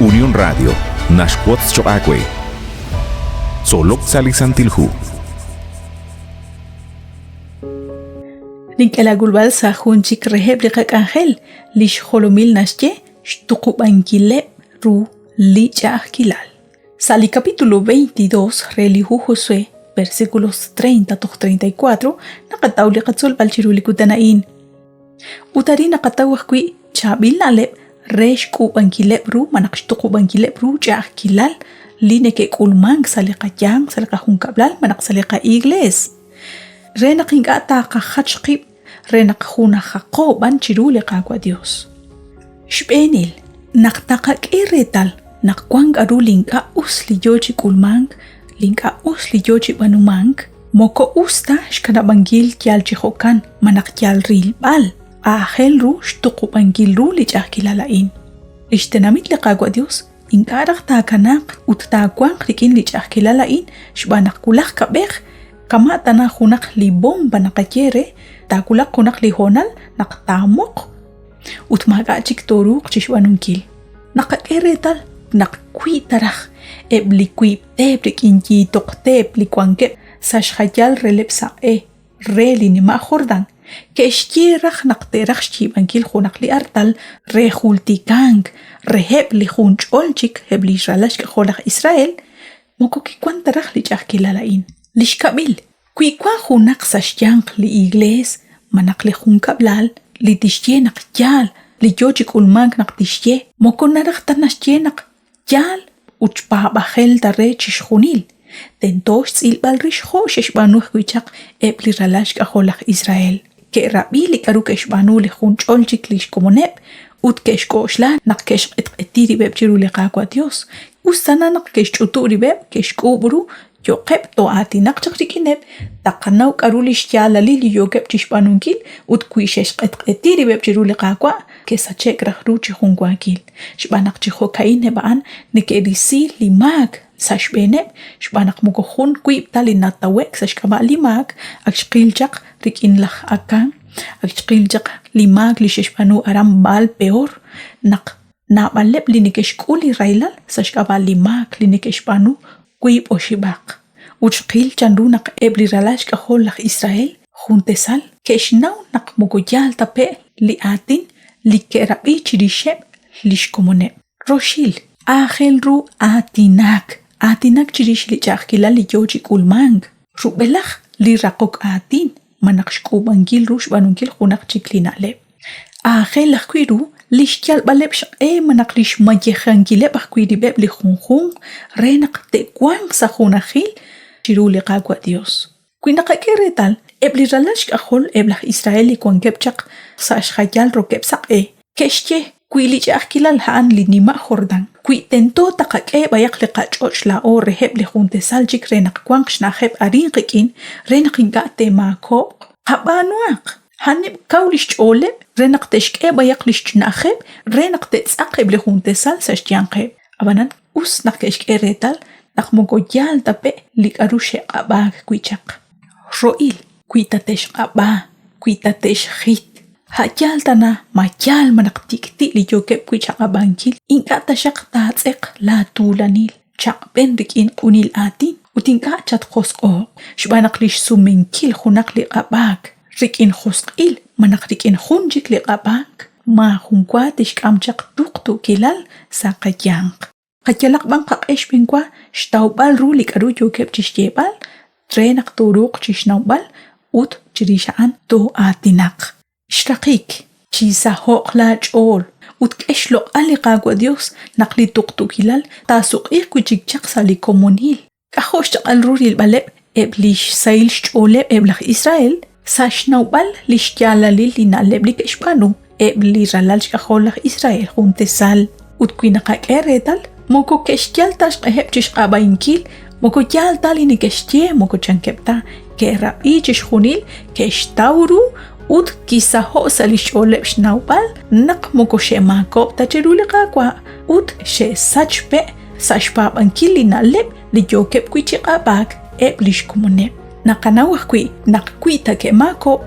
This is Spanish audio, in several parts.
Unión Radio, Nashquots Choacue. Solok Salisantilhu. Ninkela gulbal sa junchik reheb liqak angel, lish holomil nasye, shtukup ankile ru licha kilal. Sali capítulo 22, relihu Josué, versículos 30-34, nakataw liqatzol balchirulikutana'in. Utari nakataw kui chabil nalep, resh kup ankilep ru, manakshtukup ankilep ru cha kilal, lineke kulmang salikayang, salikahungkablal, manak salika igles. Renak hingata kakhatskip, renak huna kakoban chiruli kakwa Dios. Shpenil, naktakak iretal, nakwang aru lingka usli jochi kulmang, lingka usli jochi banumang, moko usta shkanabangil kyal chihokan, manak kyal rilbal, ahel ru shtukubangil ru lichakilalain. Ishtenamit li kakwa Dios, inkarak takanak, uttakwang rikin lichakilalain, shbanak kulak kabek, kama tanah hunak li bomba nakakyere, takulak hunak li honal naktamok. Utmaga chik toruk chishwanunkil. Nakakeretal nakkuitarak, ebli kuip tebrik inki tok tebli kwankep, sashhayal relep sa reli ni ma jordan. Keshkierak nakterak shibankil hunak li artal, rehultikang, reheb li hunch olchik, hebli israelash ke holak Israel, moko kikwantarak li chakilalain. Lishkabil, kuikwa hunak sashyank li igles, manak li hunkablal, li tishye nak yal, li yochik ulmang nak tishye, moko narak tanashye nak yal, uchpabahel tare chishunil. Tentosh silbal rishho sheshbanuh kuichak epli ralash kaholak Israel. Ke rabili karuk eshbanu li huncholchik lish komonep, ut keshkoshla nak kesh etiri beb chiruli kakwa Dios. Ustana nak kesh chuturi beb, kesh kuburu, Yokep to ati nakchakrikinep, takanaw karulish yalali li yokep chishpanunkil, ut kuishesh etiri beb chiruli kakwa, kesa chek rahruchi hungwakil. Shbanak chiho kain hebaan, nekedisi limag, sashbenep, shbanak mugohun kuip tali natawek, sashkaba limag, akshkilchak rikin lach akang, akshkilchak limag li sheshpanu aram bal peor, nak nabalep li nekeshkuli railal, sashkaba limag li nekeshpanu, kuip o shibak. Uchqil chanru nak ebli ralash ka holak Israel, juntesal, keshnaw nak mugoyal tape li atin, li kerabi chirishep, lish komonep. Roshil, ahel ru atinak chirish li chakila li yoji kulmang. Rubelach li rakok atin, manakshkubangil rush banunkil hunak chiklinalep. Ahel lakwiru, lishkyal balep manak lish majehankile bakwiridibeb li junjung, renak tekwang sa junajil, chiruli kakwa Dios. Kuinakakeretal, ebli ralash kahol eblah Israeli kwankepchak sa ashayal rokepsak Keshye, kuilich akilal haan li nima jordan. Kui tento takake bayak li kachoch la o reheb li juntesal jik renak kwang shnaheb arin kikin, renak ingate maakok. Habanuak. Hanib kaulish oleb, renak teshke bayak lish naheb, renak tetsakeb li juntesal sa shtiankeb. Abanan us nakeshke retal, nakmogoyal tape li karushe abag kuichak. Roil, kuitatesh aba, kuitatesh hit. Hayal tana mayal manak tikti li yokep kuichak abangkil, ingata shak tatsek la tulanil. Chak bendik in unil atin, utinka chat khosko, shbanak lish suminkil hunak li abag. Rikin khoskil, manak rikin hunjik li abag, ma hunkwatish kamchak tuktu kilal sa kayang. Kajalak bang kakesh bingkwa, shtaubal rulik aru yokep chishyebal, trenak turuk chishnawbal, ut chirishaan to atinak. Shrakik, chisa hokla chol, ut keshlok ali kagwa Dios, nakli tuktu kilal, tasuk kuchikchak sa li komunil. Kahosh chak alruril balep, eblish sail choleb eblach Israel, sa shnawbal lishyalalil linaleb li keshpanu, ebli ralal shkaholach Israel juntesal, ut kuinakakeretal, moko keshyal tash kahep chishkabaynkil, moko yal tali ni keshye, moko chankepta, ke rabi chishunil, keshtauru, ut kisa ho salish oleb shnawbal, nak moko she makop tachiruli kakwa, ut she sachpe, sashpabankil linaleb, li yokep kuichikabag, eblish kumonep. Nakanawah kui, nakkuita ke makop,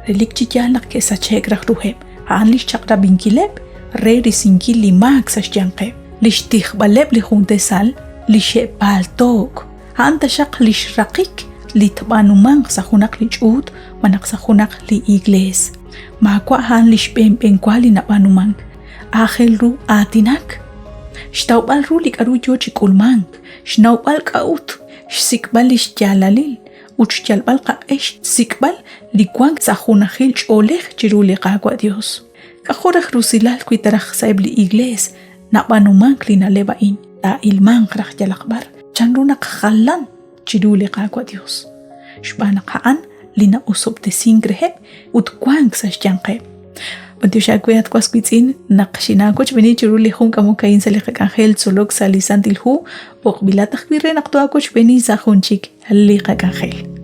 relik chikyalak ke sacheg ruheb, anlish chakra binkileb, re risinkil limag sa shyanqeb. لشتيخ بلب لخونتسال لشي بالتوك هانتا شاق لش رقيق لتبانو مانق سخونق لجود ونق سخونق لإيجليس ما كوا هان لش بين كوالي نبانو مانق آخل رو آتيناك شتاوبال رو لك أرو جوجي كول مانق شناوبال كاوت شسيكبال لش جالاليل وشجالبال قايش سيكبال لكوان سخونخيل شوليخ جيرو لقاقوا ديوس كخورخ روسيلال كوي ترخ سايب لإيجليس نبانو مانق لنا لباين تا المانق رخ جالقبار چندونق خلان جيرو لقاقوا ديوس شبانق هان لنا أصوب تسين غرهب وتكوانق ساش جانقب Mantiushakuyat kwasquitzin naqshinakuch beni churuli jun kamukain saliqak angel tzolok salisantil hu oqbilataq birren aqtuakuch beni sajunchik liqak angel